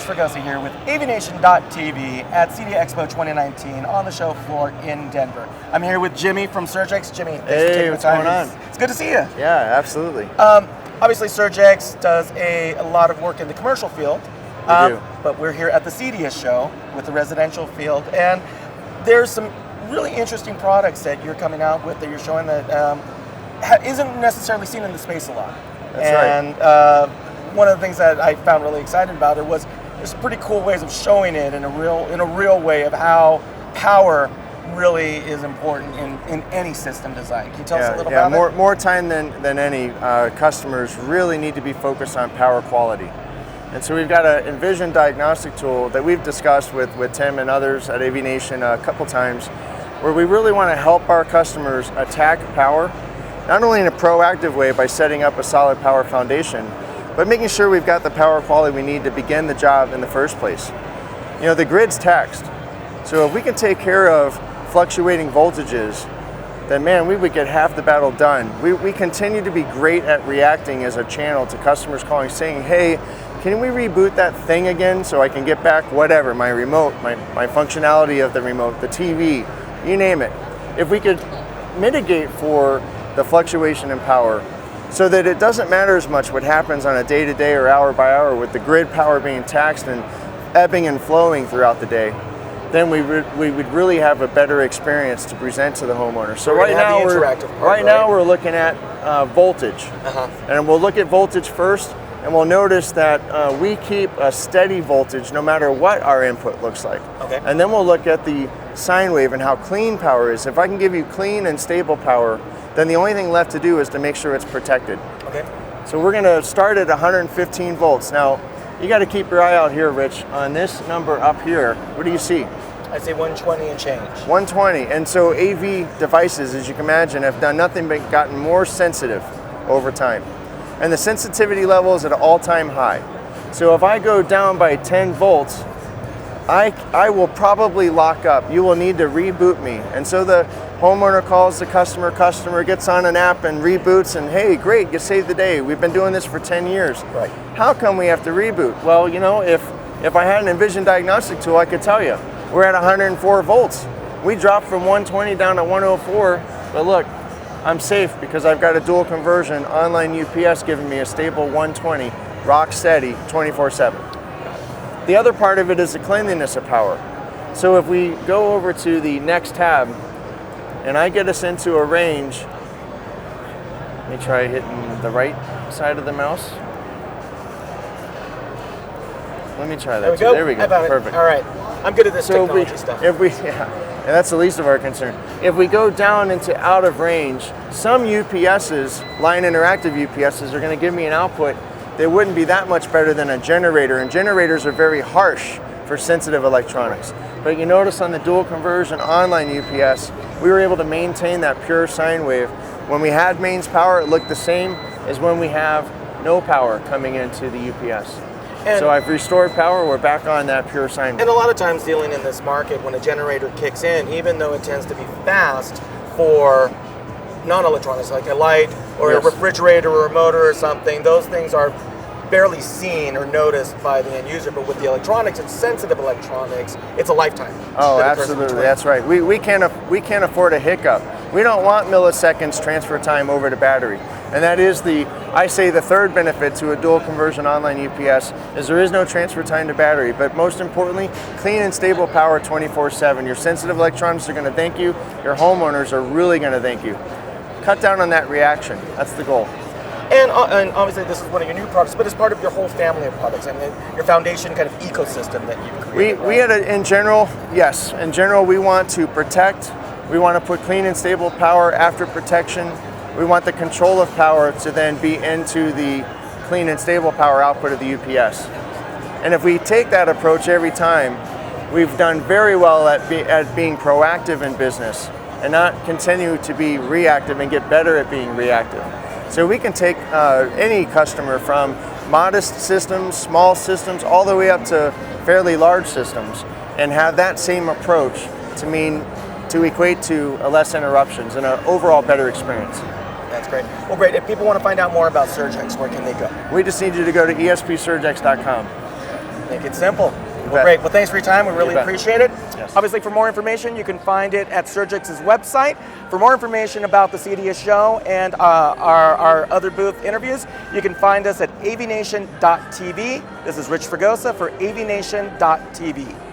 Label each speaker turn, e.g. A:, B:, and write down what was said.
A: Rich Fregosa here with AVNation.tv at CEDIA Expo 2019 on the show floor in Denver. I'm here with Jimmy from SurgeX. Jimmy, thanks for taking the time.
B: What's going on?
A: It's good to see you.
B: Yeah, absolutely.
A: Obviously, SurgeX does a lot of work in the commercial field, but we're here at the CEDIA show with the residential field, and there's some really interesting products that you're coming out with that you're showing that isn't necessarily seen in the space a lot.
B: That's right.
A: One of the things that I found really excited about it was there's pretty cool ways of showing it in a real way of how power really is important in any system design. Can you tell us a little about it?
B: More time than any, customers really need to be focused on power quality. And so we've got an enVision diagnostic tool that we've discussed with Tim and others at AVNation a couple times, where we really want to help our customers attack power, not only in a proactive way by setting up a solid power foundation, but making sure we've got the power quality we need to begin the job in the first place. You know, the grid's taxed. So if we can take care of fluctuating voltages, then man, we would get half the battle done. We continue to be great at reacting as a channel to customers calling saying, hey, can we reboot that thing again so I can get back whatever, my remote, my functionality of the remote, the TV, you name it. If we could mitigate for the fluctuation in power so that it doesn't matter as much what happens on a day-to-day or hour by hour with the grid power being taxed and ebbing and flowing throughout the day, then we would really have a better experience to present to the homeowner. So right now we're looking at voltage, and we'll look at voltage first, and we'll notice that we keep a steady voltage no matter what our input looks like.
A: Okay.
B: And then we'll look at the sine wave and how clean power is. If I can give you clean and stable power, then the only thing left to do is to make sure it's protected.
A: Okay.
B: So we're going to start at 115 volts. Now, you got to keep your eye out here, Rich, on this number up here. What do you see?
A: I'd say 120 and change.
B: 120. And so AV devices, as you can imagine, have done nothing but gotten more sensitive over time. And the sensitivity level is at an all-time high. So if I go down by 10 volts, I will probably lock up. You will need to reboot me. And so the homeowner calls the customer gets on an app and reboots, and hey, great, you saved the day. We've been doing this for 10 years.
A: Right.
B: How come we have to reboot? Well, you know, if I had an enVision diagnostic tool, I could tell you. We're at 104 volts. We dropped from 120 down to 104, but look, I'm safe because I've got a dual conversion online UPS giving me a stable 120, rock steady, 24/7. The other part of it is the cleanliness of power. So if we go over to the next tab, and I get us into a range, let me try hitting the right side of the mouse. Let me try that.
A: There
B: we go. Perfect.
A: All right. I'm good at this technology stuff.
B: And that's the least of our concern. If we go down into out of range, some UPSs, line interactive UPSs, are going to give me an output that wouldn't be that much better than a generator, and generators are very harsh for sensitive electronics. But you notice on the dual conversion online UPS, we were able to maintain that pure sine wave. When we had mains power, it looked the same as when we have no power coming into the UPS. So I've restored power, we're back on that pure sine wave.
A: And a lot of times dealing in this market, when a generator kicks in, even though it tends to be fast for non-electronics, like a light or a refrigerator or a motor or something, those things are barely seen or noticed by the end user. But with the electronics, it's sensitive electronics, it's a lifetime.
B: Oh, absolutely, that's right. We can't afford a hiccup. We don't want milliseconds transfer time over to battery. And that is I say the third benefit to a dual conversion online UPS is there is no transfer time to battery, but most importantly, clean and stable power 24/7. Your sensitive electronics are going to thank you. Your homeowners are really going to thank you. Cut down on that reaction. That's the goal.
A: And obviously this is one of your new products, but it's part of your whole family of products and your foundation kind of ecosystem that you've created.
B: In general, we want to protect. We want to put clean and stable power after protection. We want the control of power to then be into the clean and stable power output of the UPS. And if we take that approach every time, we've done very well at being proactive in business and not continue to be reactive and get better at being reactive. So we can take any customer from modest systems, small systems, all the way up to fairly large systems and have that same approach to equate to less interruptions and an overall better experience.
A: That's great. Well, great. If people want to find out more about SurgeX, where can they go?
B: We just need you to go to espsurgex.com.
A: Make it simple. Well,
B: bet.
A: great. Well, thanks for your time. We really
B: bet.
A: appreciate it.
B: Yes.
A: Obviously, for more information, you can find it at SurgeX's website. For more information about the CEDIA show and our other booth interviews, you can find us at AVNation.tv. This is Rich Fregosa for AVNation.tv.